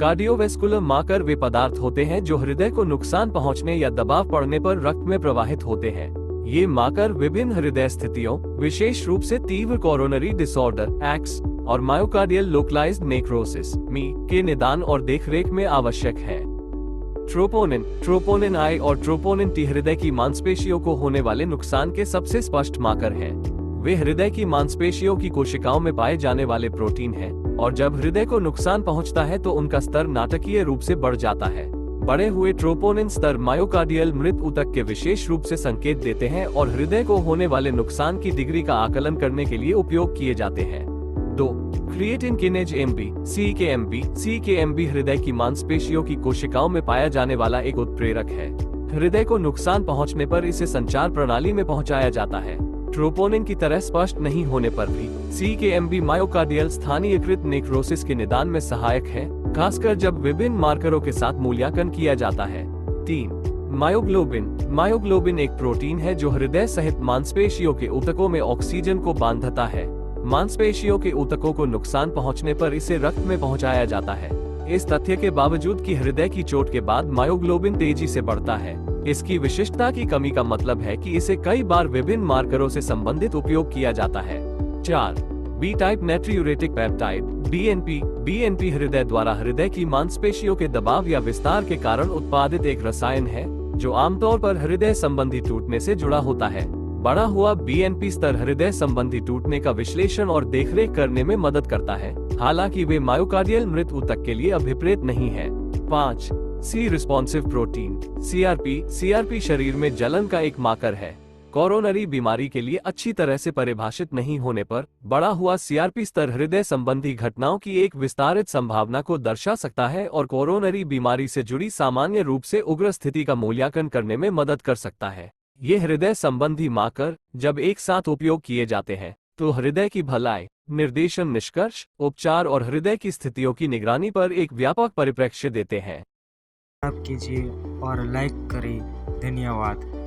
Cardiovascular marker वे पदार्थ होते हैं जो हृदय को नुकसान पहुंचने या दबाव पड़ने पर रक्त में प्रवाहित होते हैं। ये मार्कर विभिन्न हृदय स्थितियों, विशेष रूप से तीव्र कोरोनरी डिसऑर्डर (एक्स) और मायोकार्डियल लोकलाइज्ड नेक्रोसिस (मी) के निदान और देखरेख में आवश्यक है। ट्रोपोनिन आई और ट्रोपोनिन टी हृदय की मांसपेशियों को होने वाले नुकसान के सबसे स्पष्ट मार्कर हैं। वे हृदय की मांसपेशियों की कोशिकाओं में पाए जाने वाले प्रोटीन हैं, और जब हृदय को नुकसान पहुंचता है तो उनका स्तर नाटकीय रूप से बढ़ जाता है। बढ़े हुए ट्रोपोनिन स्तर मायोकार्डियल मृत ऊतक के विशेष रूप से संकेत देते हैं और हृदय को होने वाले नुकसान की डिग्री का आकलन करने के लिए उपयोग किए जाते हैं। 2. क्रिएटिन किनेज एमबी CKMB हृदय की मांसपेशियों की कोशिकाओं में पाया जाने वाला एक उत्प्रेरक है। हृदय को नुकसान पहुंचने पर इसे संचार प्रणाली में पहुंचाया जाता है। ट्रोपोनिन की तरह स्पष्ट नहीं होने पर भी CKMB मायोकार्डियल स्थानीयकृत नेक्रोसिस के निदान में सहायक है, खासकर जब विभिन्न मार्करों के साथ मूल्यांकन किया जाता है। 3. मायोग्लोबिन एक प्रोटीन है जो हृदय सहित मांसपेशियों के ऊतकों में ऑक्सीजन को बांधता है। मांसपेशियों के ऊतकों को नुकसान पहुंचने पर इसे रक्त में पहुंचाया जाता है। इस तथ्य के बावजूद कि हृदय की चोट के बाद मायोग्लोबिन तेजी से बढ़ता है, इसकी विशिष्टता की कमी का मतलब है कि इसे कई बार विभिन्न मार्करों से संबंधित उपयोग किया जाता है। 4. बी टाइप नाट्रियूरेटिक पेप्टाइड BNP हृदय द्वारा हृदय की मांसपेशियों के दबाव या विस्तार के कारण उत्पादित एक रसायन है जो आमतौर पर हृदय संबंधी टूटने से जुड़ा होता है। बढ़ा हुआ BNP स्तर हृदय संबंधी टूटने का विश्लेषण और देखरेख करने में मदद करता है, हालांकि वे मायोकार्डियल मृत ऊतक के लिए अभिप्रेत नहीं है। 5. सी रिस्पॉन्सिव प्रोटीन CRP शरीर में जलन का एक मार्कर है। कोरोनरी बीमारी के लिए अच्छी तरह से परिभाषित नहीं होने पर बढ़ा हुआ CRP स्तर हृदय संबंधी घटनाओं की एक विस्तारित संभावना को दर्शा सकता है और कोरोनरी बीमारी से जुड़ी सामान्य रूप से उग्र स्थिति का मूल्यांकन करने में मदद कर सकता है। ये हृदय संबंधी मार्कर जब एक साथ उपयोग किए जाते हैं तो हृदय की भलाई, निर्देशन, निष्कर्ष, उपचार और हृदय की स्थितियों की निगरानी पर एक व्यापक परिप्रेक्ष्य देते हैं। कीजिए और लाइक करें। धन्यवाद।